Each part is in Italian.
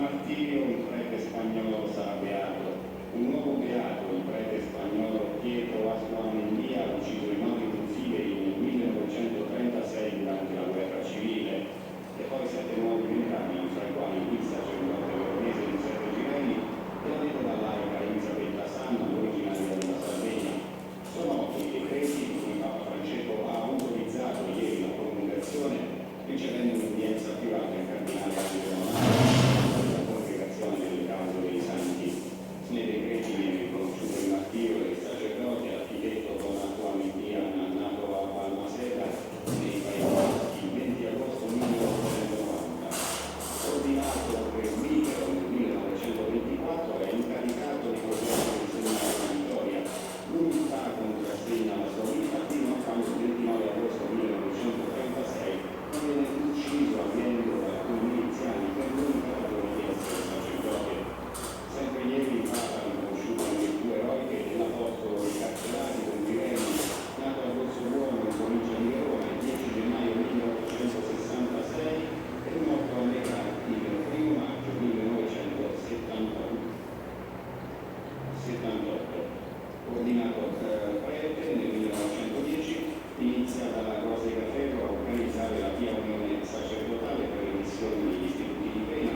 martirio il prete spagnolo sarà beato. Un nuovo beato, il prete spagnolo Pietro Asquamendia, ucciso in nove confideri nel 1936 durante la guerra civile, e poi 7 nuovi venerabili, fra i quali il sacerdote veronese Giuseppe Girelli e la vedova laica Elisabetta Sanna, originaria della Sardegna. Sono i decreti con cui Papa Francesco ha autorizzato ieri la promulgazione, ricevendo un'udienza privata il cardinale Angelo Amato della Congregazione delle Cause dei Santi. Nei decreti viene riconosciuto il martirio del sacerdote architetto Don Asquamendia, nato a Balmaseda nei Paesi Baschi il 20 agosto 1890. Ordinato presbitero nel 1924, è incaricato di progettare il seminario di Vittoria. L'unità contrassegna la sua vita fino a quando il 29 agosto 1936 non viene ucciso avvenendo da alcuni miliziani per l'unica ragione di essere sacerdote. Sempre ieri il Papa ha riconosciuto le virtù eroiche dell'apostolo dei carcerati Don Girelli, nato a Corso Buono in provincia di Verona il 10 gennaio 1866 e morto a Legati il 1 maggio 1978. Ordinato prete nel 1910, inizia dalla Rosega Ferro a organizzare la Pia Unione Sacerdotale per le missioni negli istituti di pena.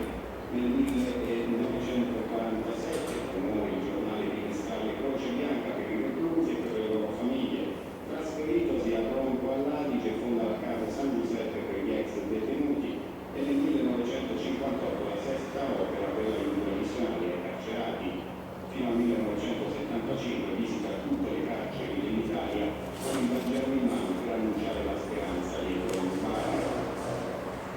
Nel 1947 promuove il giornale bimestrale Croce Bianca per i reclusi e per le loro famiglie. Trasferitosi a Ronco all'Adige fonda la casa San Giuseppe per gli ex detenuti e nel 1958 la sesta opera per l'aiuto missionario ai carcerati. Fino al 1975 visita tutte le carceri dell'Italia con il Vangelo in mano per annunciare la speranza dietro lo sbarco.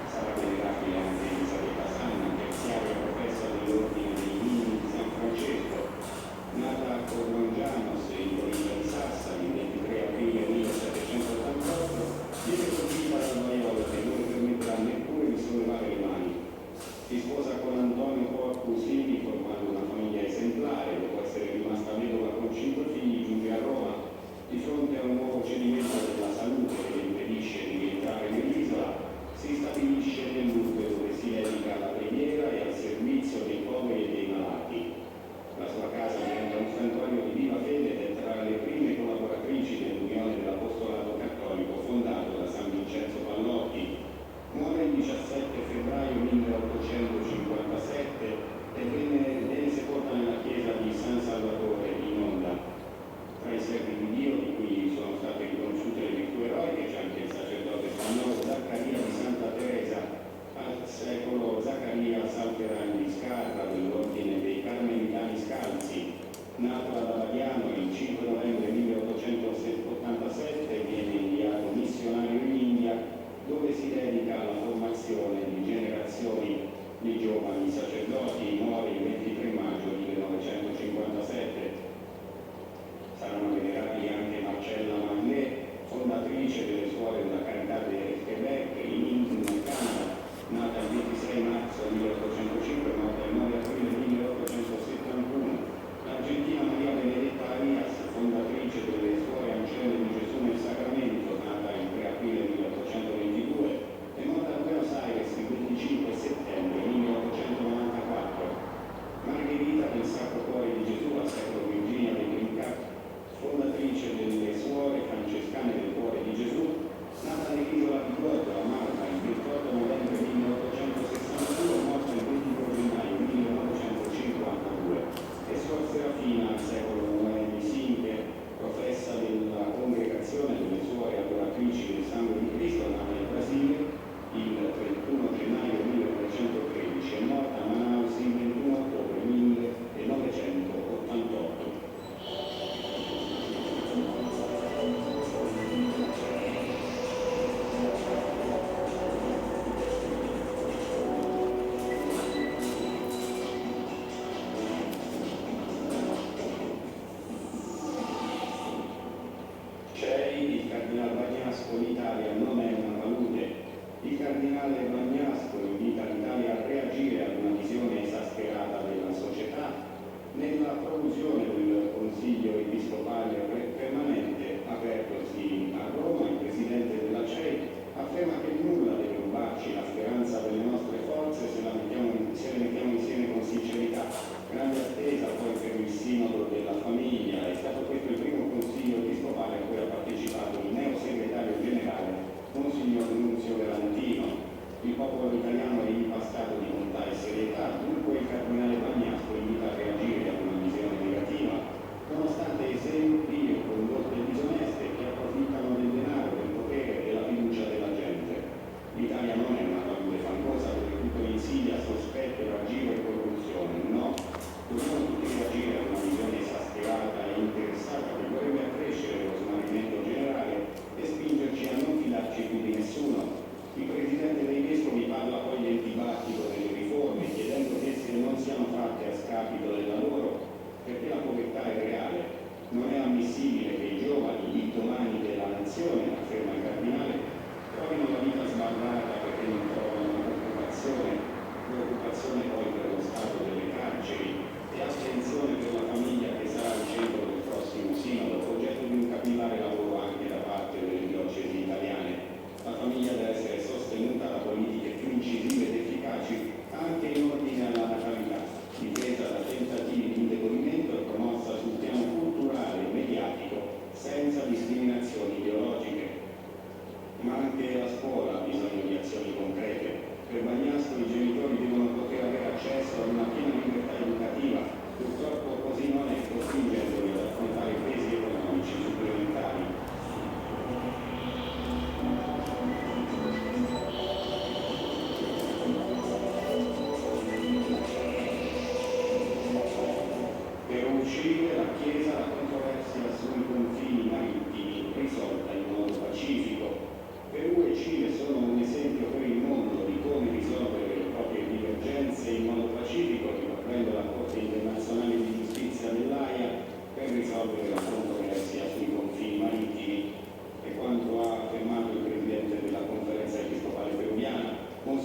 Sarà venerabile anche Elisabetta Sanna, terziaria professa dell'Ordine dei Mini di San Francesco. Nata a Corrongianos in provincia di Sassari il 23 aprile 1788, viene colpita dal vaiolo che non le permetterà neppure di sollevare le mani. Si sposa con Antonio Porcusini formando una famiglia esemplare. Dopo essere rimasta vedova con 5 figli giunge a Roma. Di fronte a un nuovo cedimento della salute che le impedisce di rientrare nell'isola, si stabilisce nel Louvre dove si dedica alla preghiera e al servizio dei poveri e dei malati. La sua casa diventa un santuario di viva fede ed è tra le prime collaboratrici dell'Unione dell'Apostolato Cattolico fondato da San Vincenzo Pallotti. Muore il 17 febbraio 1857 e viene sepolta nella chiesa di San Salvatore in Onda. Tra i servi di Dio di cui sono state riconosciute le virtù eroiche c'è anche il sacerdote spagnolo Zaccaria di Santa Teresa, al secolo Zaccaria Salterani di Scarra dell'ordine dei Carmelitani Scalzi. Nato ad Abadiano il 5 novembre 1887, viene inviato missionario in India, dove si dedica alla formazione di generazioni di giovani sacerdoti. Muore il 23 maggio 1957. Saranno venerabili anche Marcella Magnet, fondatrice delle suore della Carità del Quebec in Canada, nata il 26 marzo 1805, morta il 9 aprile 1871. L'Argentina Maria Benedetta Arias, fondatrice delle suore ancienne di Gesù nel Sacramento, nata il 3 aprile 1822 e morta a Buenos Aires il 25 settembre 1894. Margherita del Sacro Cuore di Gesù, a secolo Virginia de Brincat, fondatrice delle suore francescane del Cuore di Gesù, nata nell'isola di Gorgo, a Malta, il 28 novembre 1862, morta il 22 gennaio 1952. E Suor Serafina, al secolo I di Sinche, professa della Congregazione delle Suore Adoratrici del Sangue di Cristo, nata in Brasile il 31 gennaio 1913 e morta a Manaus il 21 ottobre 1988. Il cardinale Bagnasco: l'Italia non è una palude. Il cardinale Bagnasco invita l'Italia a reagire ad una visione esasperata della società. Nella prolusione del Consiglio Episcopale permanente apertosi a Roma, il presidente della CEI afferma che nulla deve rubarci la speranza delle nostre forze se le mettiamo insieme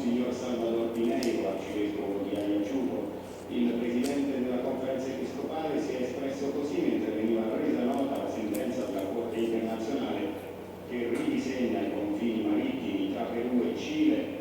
Monsignor Salvador Pineiro, arcivescovo di Ayacucho. Il Presidente della Conferenza Episcopale si è espresso così mentre veniva resa nota la sentenza della Corte Internazionale che ridisegna i confini marittimi tra Perù e Cile